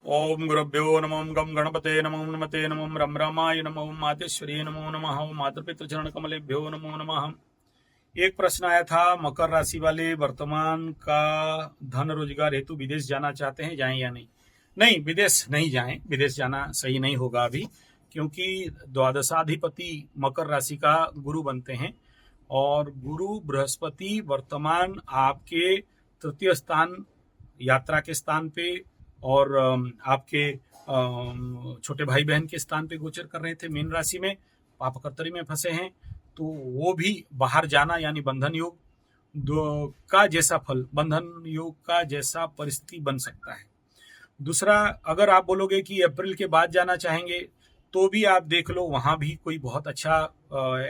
ओम गुरुभ्यो नमो गम गणपते नमो नमते नमो रम रामाय नमो मातेश्वरी नमो नमः मातृपितृ चरण कमलेभ्यो नमो नमः। एक प्रश्न आया था, मकर राशि वाले वर्तमान का धन रोजगार हेतु विदेश जाना चाहते हैं, जाएं या नहीं? नहीं, विदेश नहीं जाएं। विदेश जाना सही नहीं होगा अभी, क्योंकि द्वादशाधिपति मकर राशि का गुरु बनते हैं और गुरु बृहस्पति वर्तमान आपके तृतीय स्थान यात्रा के स्थान पे और आपके छोटे भाई बहन के स्थान पे गोचर कर रहे थे। मीन राशि में पापकर्तरी में फंसे हैं, तो वो भी बाहर जाना यानी बंधन योग का जैसा फल, बंधन योग का जैसा परिस्थिति बन सकता है। दूसरा, अगर आप बोलोगे कि अप्रैल के बाद जाना चाहेंगे, तो भी आप देख लो, वहां भी कोई बहुत अच्छा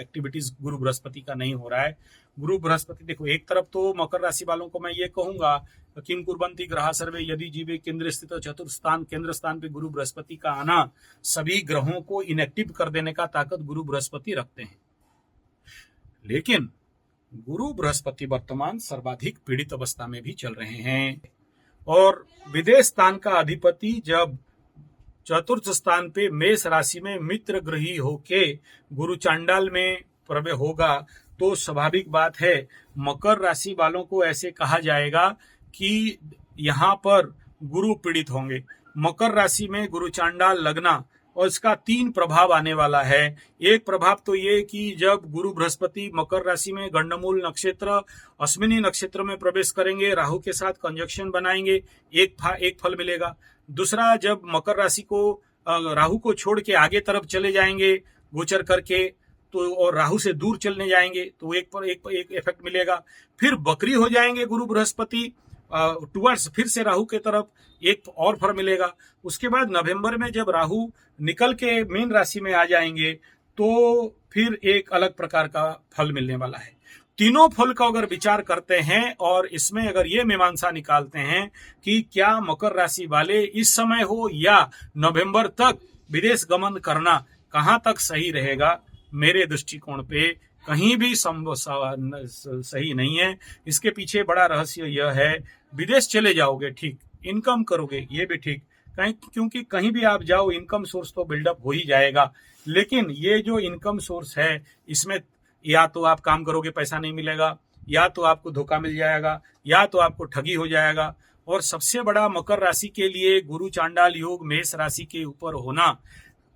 एक्टिविटीज गुरु बृहस्पति का नहीं हो रहा है। गुरु बृहस्पति देखो, एक तरफ तो मकर राशि वालों को मैं ये कहूंगा, किम कुर्वन्ति ग्रहा सर्वे यदि जीवे केंद्र स्थित चतुर्थ स्थान, केंद्र स्थान पे गुरु बृहस्पति का आना सभी ग्रहों को इनएक्टिव कर देने का ताकत गुरु बृहस्पति रखते हैं। लेकिन गुरु बृहस्पति वर्तमान सर्वाधिक पीड़ित अवस्था में भी चल रहे हैं और विदेश स्थान का अधिपति जब चतुर्थ स्थान पे मेष राशि में मित्र ग्रही होके गुरु चांडाल में प्रवेश होगा, तो स्वाभाविक बात है मकर राशि वालों को ऐसे कहा जाएगा कि यहाँ पर गुरु पीड़ित होंगे। मकर राशि में गुरु चांडाल लगना और इसका 3 प्रभाव आने वाला है। एक प्रभाव तो ये कि जब गुरु बृहस्पति मकर राशि में गंडमूल नक्षत्र अश्विनी नक्षत्र में प्रवेश करेंगे, राहु के साथ कंजक्शन बनाएंगे, एक फल मिलेगा। दूसरा, जब मकर राशि को राहु को छोड़ के आगे तरफ चले जाएंगे गोचर करके, तो और राहु से दूर चलने जाएंगे तो एक इफेक्ट मिलेगा। फिर बकरी हो जाएंगे गुरु बृहस्पति टुवर्ड्स फिर से राहु के तरफ, एक और फल मिलेगा। उसके बाद नवंबर में जब राहु निकल के मीन राशि में आ जाएंगे, तो फिर एक अलग प्रकार का फल मिलने वाला है। तीनों फल का अगर विचार करते हैं और इसमें अगर ये मीमांसा निकालते हैं कि क्या मकर राशि वाले इस समय हो या नवंबर तक विदेश गमन करना कहां तक सही रहेगा, मेरे दृष्टिकोण पे कहीं भी सही नहीं है। इसके पीछे बड़ा रहस्य यह है, विदेश चले जाओगे ठीक, इनकम करोगे ये भी ठीक, क्योंकि कहीं भी आप जाओ इनकम सोर्स तो बिल्डअप हो ही जाएगा। लेकिन ये जो इनकम सोर्स है, इसमें या तो आप काम करोगे पैसा नहीं मिलेगा, या तो आपको धोखा मिल जाएगा, या तो आपको ठगी हो जाएगा। और सबसे बड़ा मकर राशि के लिए गुरु चांडाल योग मेष राशि के ऊपर होना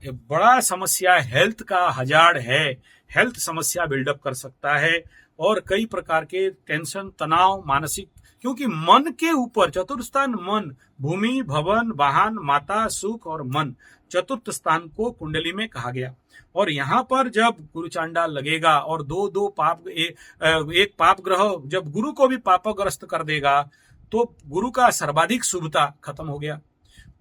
बड़ा समस्या, हेल्थ का हजार्ड है। हेल्थ समस्या बिल्डअप कर सकता है और कई प्रकार के टेंशन, तनाव, मानसिक, क्योंकि मन के ऊपर चतुर्थ स्थान मन, भूमि, भवन, वाहन, माता, सुख और मन, चतुर्थ स्थान को कुंडली में कहा गया। और यहाँ पर जब गुरु चांडाल लगेगा और दो पाप, एक पाप ग्रह जब गुरु को भी पापग्रस्त कर देगा, तो गुरु का सर्वाधिक शुभता खत्म हो गया।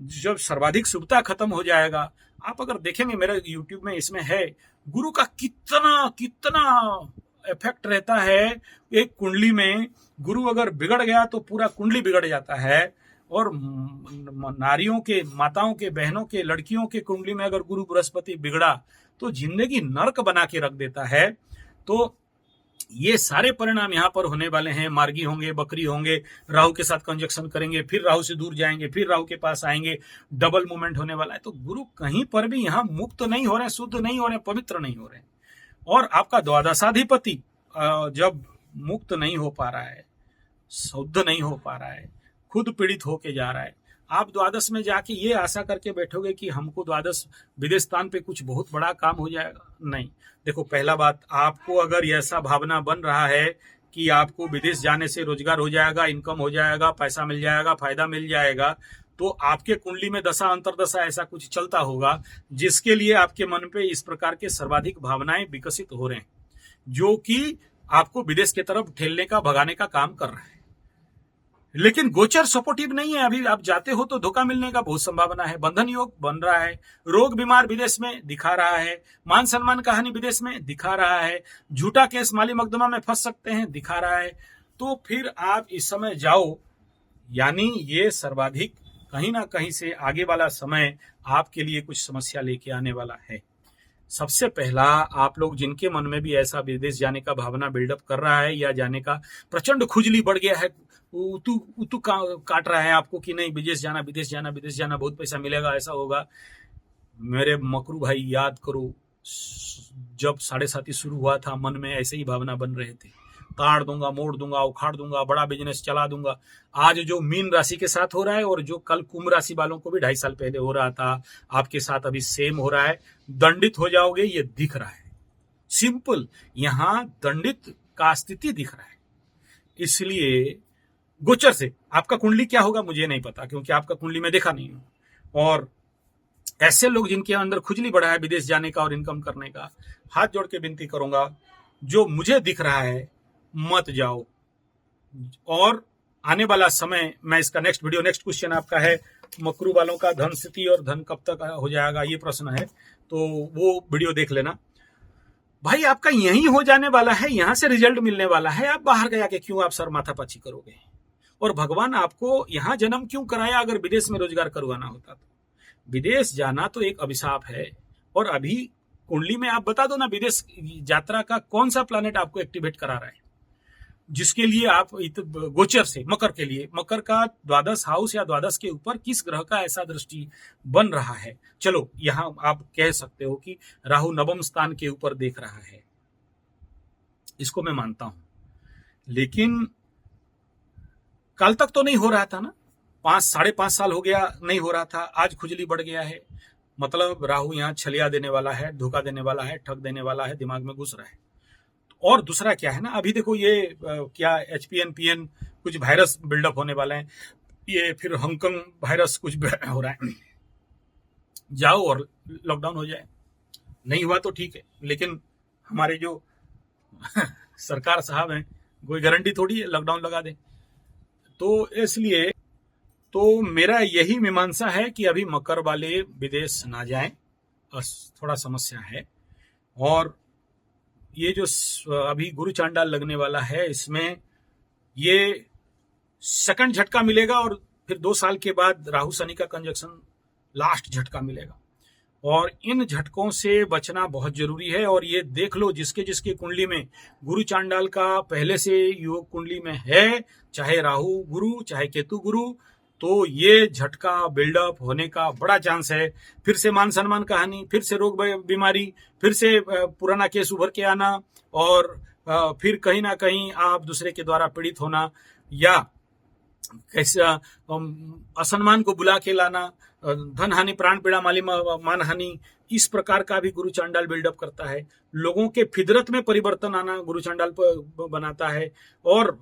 जब सर्वाधिक शुभता खत्म हो जाएगा, आप अगर देखेंगे मेरे YouTube में इसमें है, गुरु का कितना इफेक्ट रहता है एक कुंडली में। गुरु अगर बिगड़ गया तो पूरा कुंडली बिगड़ जाता है। और नारियों के, माताओं के, बहनों के, लड़कियों के कुंडली में अगर गुरु बृहस्पति बिगड़ा तो जिंदगी नर्क बना के रख देता है। तो ये सारे परिणाम यहाँ पर होने वाले हैं। मार्गी होंगे, बकरी होंगे, राहु के साथ कंजक्शन करेंगे, फिर राहु से दूर जाएंगे, फिर राहु के पास आएंगे, डबल मूवमेंट होने वाला है। तो गुरु कहीं पर भी यहाँ मुक्त नहीं हो रहे, शुद्ध नहीं हो रहे, पवित्र नहीं हो रहे। और आपका द्वादशाधिपति जब मुक्त नहीं हो पा रहा है, शुद्ध नहीं हो पा रहा है, खुद पीड़ित होके जा रहा है, आप द्वादश में जाके ये आशा करके बैठोगे कि हमको द्वादश विदेश स्थान पे कुछ बहुत बड़ा काम हो जाएगा, नहीं। देखो, पहला बात, आपको अगर ऐसा भावना बन रहा है कि आपको विदेश जाने से रोजगार हो जाएगा, इनकम हो जाएगा, पैसा मिल जाएगा, फायदा मिल जाएगा, तो आपके कुंडली में दशा अंतरदशा ऐसा कुछ चलता होगा जिसके लिए आपके मन पे इस प्रकार के सर्वाधिक भावनाएं विकसित हो रहे हैं, जो कि आपको विदेश की तरफ ठेलने का, भगाने का काम कर रहा है। लेकिन गोचर सपोर्टिव नहीं है। अभी आप जाते हो तो धोखा मिलने का बहुत संभावना है। बंधन योग बन रहा है, रोग बीमार विदेश में दिखा रहा है, मान सम्मान का हानि विदेश में दिखा रहा है, झूठा केस माली मुकदमा में फंस सकते हैं दिखा रहा है। तो फिर आप इस समय जाओ, यानी ये सर्वाधिक कहीं ना कहीं से आगे वाला समय आपके लिए कुछ समस्या लेके आने वाला है। सबसे पहला, आप लोग जिनके मन में भी ऐसा विदेश जाने का भावना बिल्डअप कर रहा है या जाने का प्रचंड खुजली बढ़ गया है, उतू उतू काट रहा है आपको कि नहीं विदेश जाना विदेश जाना विदेश जाना, बहुत पैसा मिलेगा, ऐसा होगा, मेरे मकरू भाई याद करो, जब 7.5 शुरू हुआ था मन में ऐसे ही भावना बन रहे थे, काट दूंगा, मोड़ दूंगा, उखाड़ दूंगा, बड़ा बिजनेस चला दूंगा। आज जो मीन राशि के साथ हो रहा है और जो कल कुंभ राशि वालों को भी 2.5 साल पहले हो रहा था, आपके साथ अभी सेम हो रहा है। दंडित हो जाओगे, ये दिख रहा है, सिंपल, यहां दंडित का स्थिति दिख रहा है। इसलिए गोचर से आपका कुंडली क्या होगा मुझे नहीं पता, क्योंकि आपका कुंडली में देखा नहीं हूं। और ऐसे लोग जिनके अंदर खुजली बढ़ा है विदेश जाने का और इनकम करने का, हाथ जोड़ के विनती करूंगा, जो मुझे दिख रहा है मत जाओ। और आने वाला समय, मैं इसका नेक्स्ट क्वेश्चन आपका है, मकरू वालों का धन स्थिति और धन कब तक हो जाएगा, ये प्रश्न है, तो वो वीडियो देख लेना भाई। आपका यही हो जाने वाला है, यहां से रिजल्ट मिलने वाला है, आप बाहर गया के क्यों आप सर माथापच्ची करोगे? और भगवान आपको यहां जन्म क्यों कराया? अगर विदेश में रोजगार करवाना होता तो। विदेश जाना तो एक अभिशाप है, और अभी कुंडली में आप बता दो ना, विदेश यात्रा का कौन सा प्लैनेट आपको एक्टिवेट करा रहा है, जिसके लिए आप गोचर से, मकर के लिए, मकर का द्वादश हाउस या द्वादश के ऊपर किस ग्रह का ऐसा दृष्टि बन रहा है? चलो, यहां आप कह सकते हो कि राहु नवम स्थान के ऊपर देख रहा है, इसको मैं मानता हूं, लेकिन कल तक तो नहीं हो रहा था ना, 5-5.5 साल हो गया नहीं हो रहा था, आज खुजली बढ़ गया है, मतलब राहु यहां छलिया देने वाला है, धोखा देने वाला है, ठग देने वाला है, दिमाग में घुस रहा है। और दूसरा क्या है ना, अभी देखो ये क्या HPN कुछ वायरस बिल्डअप होने वाले हैं, ये फिर हांगकांग वायरस कुछ हो रहा है, जाओ और लॉकडाउन हो जाए। नहीं हुआ तो ठीक है, लेकिन हमारे जो सरकार साहब हैं, कोई गारंटी थोड़ी है लॉकडाउन लगा दें। तो इसलिए तो मेरा यही मीमांसा है कि अभी मकर वाले विदेश ना जाएं, थोड़ा समस्या है। और ये जो अभी गुरु चांडाल लगने वाला है, इसमें ये सेकंड झटका मिलेगा, और फिर 2 साल के बाद राहु शनि का कंजक्शन लास्ट झटका मिलेगा, और इन झटकों से बचना बहुत जरूरी है। और ये देख लो, जिसके जिसके कुंडली में गुरु चांडाल का पहले से योग कुंडली में है, चाहे राहु गुरु चाहे केतु गुरु, तो ये झटका बिल्डअप होने का बड़ा चांस है। फिर से मान सम्मान का हानि, फिर से रोग बीमारी, फिर से पुराना केस उभर के आना, और फिर कहीं ना कहीं आप दूसरे के द्वारा पीड़ित होना, या कैसा असम्मान को बुला के लाना, धन हानि, प्राण पीड़ा, माली मान हानि, इस प्रकार का भी गुरु चांडाल बिल्डअप करता है। लोगों के फितरत में परिवर्तन आना गुरु चांडाल बनाता है, और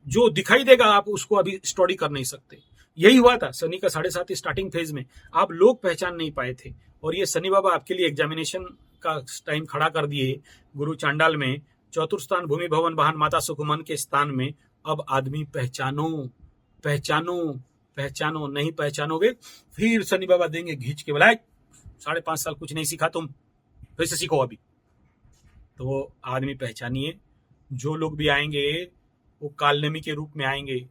जो दिखाई देगा आप उसको अभी स्टडी कर नहीं सकते। यही हुआ था शनि का 7.5 स्टार्टिंग फेज में, आप लोग पहचान नहीं पाए थे, और ये शनि बाबा आपके लिए एग्जामिनेशन का टाइम खड़ा कर दिए गुरु चांडाल में, चतुर्थ स्थान भूमि भवन वाहन माता सुखमन के स्थान में। अब आदमी पहचानो पहचानो पहचानो, नहीं पहचानोगे फिर शनि बाबा देंगे घींच के, बोला 5.5 साल कुछ नहीं सीखा तुम, फिर से सीखो अभी। तो आदमी पहचानिए, जो लोग भी आएंगे वो कालनेमी के रूप में आएंगे,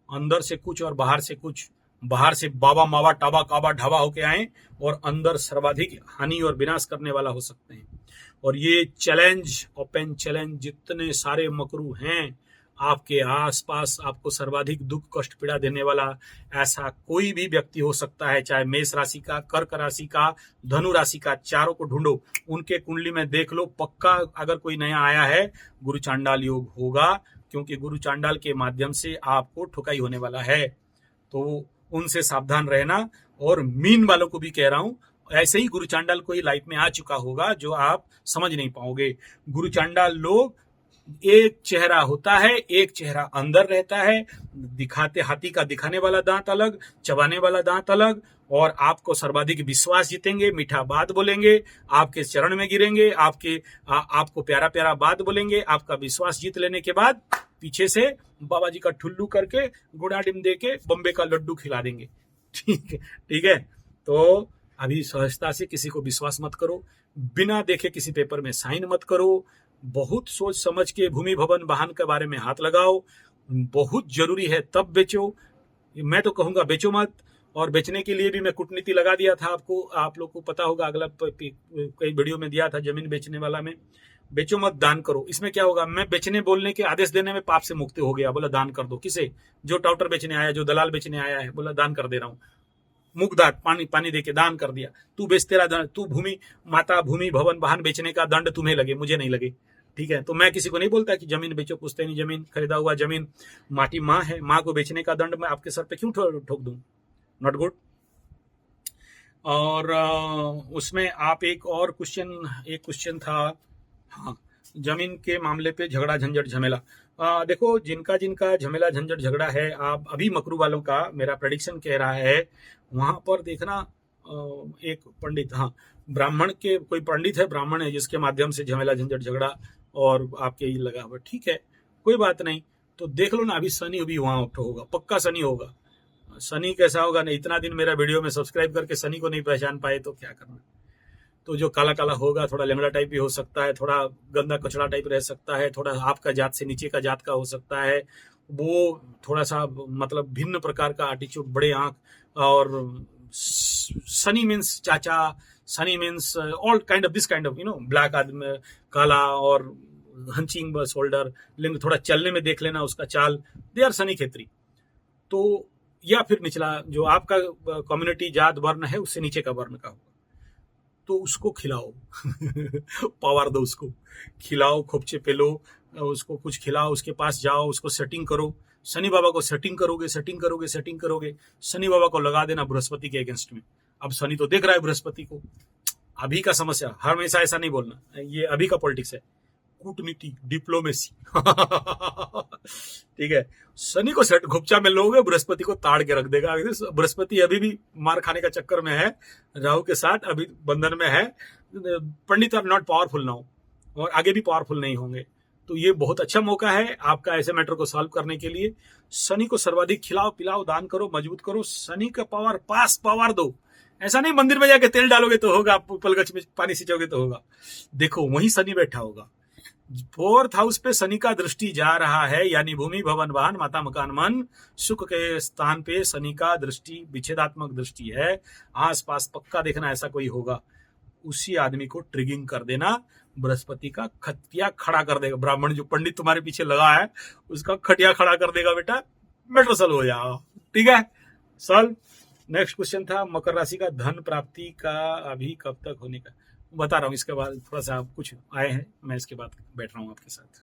अंदर से कुछ और बाहर से कुछ, बाहर से बाबा मावा टाबा काबा ढाबा होके आए, और अंदर सर्वाधिक हानि और विनाश करने वाला हो सकते हैं। और ये चैलेंज, ओपन चैलेंज, जितने सारे मकरू हैं आपके आसपास, आपको सर्वाधिक दुख कष्ट पीड़ा देने वाला ऐसा कोई भी व्यक्ति हो सकता है, चाहे मेष राशि का, कर्क राशि का, धनु राशि का, चारों को ढूंढो, उनके कुंडली में देख लो, पक्का अगर कोई नया आया है गुरु चांडाल योग होगा, क्योंकि गुरु चांडाल के माध्यम से आपको ठुकाई होने वाला है। तो उनसे सावधान रहना। और मीन वालों को भी कह रहा हूं, ऐसे ही गुरु चांडाल कोई लाइफ में आ चुका होगा जो आप समझ नहीं पाओगे। गुरु चांडाल लोग, एक चेहरा होता है, एक चेहरा अंदर रहता है, दिखाते हाथी का दिखाने वाला दांत अलग, चबाने वाला दांत अलग, और आपको सर्वाधिक विश्वास जीतेंगे, मीठा बात बोलेंगे, आपके चरण में गिरेंगे, आपको प्यारा प्यारा बात बोलेंगे, आपका विश्वास जीत लेने के बाद पीछे से बाबा जी का ठुल्लू करके गुड़ा डिम दे के बम्बे का लड्डू खिला देंगे। ठीक है। तो अभी सहजता से किसी को विश्वास मत करो, बिना देखे किसी पेपर में साइन मत करो, बहुत सोच समझ के भूमि भवन वाहन के बारे में हाथ लगाओ, बहुत जरूरी है तब बेचो, मैं तो कहूंगा बेचो मत। और बेचने के लिए भी मैं कूटनीति लगा दिया था आपको, आप लोग को पता होगा, अगला कई वीडियो में दिया था जमीन बेचने वाला में, बेचो मत दान करो। इसमें क्या होगा, मैं बेचने बोलने के आदेश देने में पाप से मुक्त हो गया, बोला दान कर दो। किसे? जो टाउटर बेचने आया, जो दलाल बेचने आया है, बोला दान कर दे रहा हूं, मुकदात पानी पानी देके दान कर दिया। तू बेच, तेरा दंड, तू भूमि माता भूमि भवन वाहन बेचने का दंड तुम्हें लगे, मुझे नहीं लगे, ठीक है। तो मैं किसी को नहीं बोलता कि जमीन बेचो, पुश्तैनी जमीन, खरीदा हुआ जमीन, माटी माँ है, माँ को बेचने का दंड मैं आपके सर पे क्यों ठोक दूं? Not good. और उसमें आप एक क्वेश्चन था, हाँ, जमीन के मामले पे झगड़ा झंझट झमेला। देखो, जिनका जिनका झमेला झंझट झगड़ा है, आप अभी मकरू वालों का मेरा प्रेडिक्शन कह रहा है, वहां पर देखना एक पंडित, हाँ, ब्राह्मण के कोई पंडित है, ब्राह्मण है, जिसके माध्यम से झमेला झंझट झगड़ा और आपके ये लगा हुआ, ठीक है, कोई बात नहीं। तो देख लो ना, अभी शनि भी वहां होगा, पक्का शनि होगा। शनि कैसा होगा ना, इतना दिन मेरा वीडियो में सब्सक्राइब करके शनि को नहीं पहचान पाए तो क्या करना। तो जो काला काला होगा, थोड़ा लेंगड़ा टाइप भी हो सकता है, थोड़ा गंदा कचड़ा टाइप रह सकता है, थोड़ा आपका जात से नीचे का जात का हो सकता है, वो थोड़ा सा मतलब भिन्न प्रकार का एटीट्यूड, बड़े आंख, और सनी मीन्स चाचा, Sunny means all kind of this kind of black आदमी, काला और हंचिंग शोल्डर, लेकिन थोड़ा चलने में देख लेना उसका चाल, दे आर सनी खेत्री। तो या फिर निचला जो आपका कम्युनिटी जात वर्ण है, उससे नीचे का वर्ण का होगा, तो उसको खिलाओ पावर दो, उसको खिलाओ, खोपचे पे लो, उसको कुछ खिलाओ, उसके पास जाओ, उसको सेटिंग करो। शनि बाबा को सेटिंग करोगे, शनि बाबा को लगा देना बृहस्पति के अगेंस्ट में। अब शनि तो देख रहा है बृहस्पति को, अभी का समस्या, हमेशा ऐसा नहीं बोलना, ये अभी का पॉलिटिक्स है, कूटनीति, डिप्लोमेसी ठीक है। शनि को सेट घुपचा में लोगे, बृहस्पति को ताड़ के रख देगा। बृहस्पति अभी भी मार खाने का चक्कर में है, राहु के साथ अभी बंधन में है। पंडित आर नॉट पावरफुल नाउ, और आगे भी पावरफुल नहीं होंगे। तो ये बहुत अच्छा मौका है आपका ऐसे मैटर को सॉल्व करने के लिए। शनि को सर्वाधिक खिलाओ पिलाओ, दान करो, मजबूत करो, शनि का पावर, पास पावर दो। ऐसा नहीं मंदिर में जाके तेल डालोगे तो होगा, पलगच में पानी सिंचोगे तो होगा। देखो, वहीं शनि बैठा होगा, 4th हाउस पे शनि का दृष्टि जा रहा है, यानी भूमि भवन वाहन माता मकान मन सुख के स्थान पे शनि का दृष्टि, विच्छेदात्मक दृष्टि है। आसपास पक्का देखना ऐसा कोई होगा, उसी आदमी को ट्रिगिंग कर देना, बृहस्पति का खटिया खड़ा कर देगा। ब्राह्मण जो पंडित तुम्हारे पीछे लगा है, उसका खटिया खड़ा कर देगा, बेटा मैटर सॉल्व हो जाएगा, ठीक है, सॉल्व। नेक्स्ट क्वेश्चन था मकर राशि का धन प्राप्ति का अभी कब तक होने का, बता रहा हूँ, इसके बाद थोड़ा सा कुछ आए हैं, मैं इसके बाद बैठ रहा हूँ आपके साथ।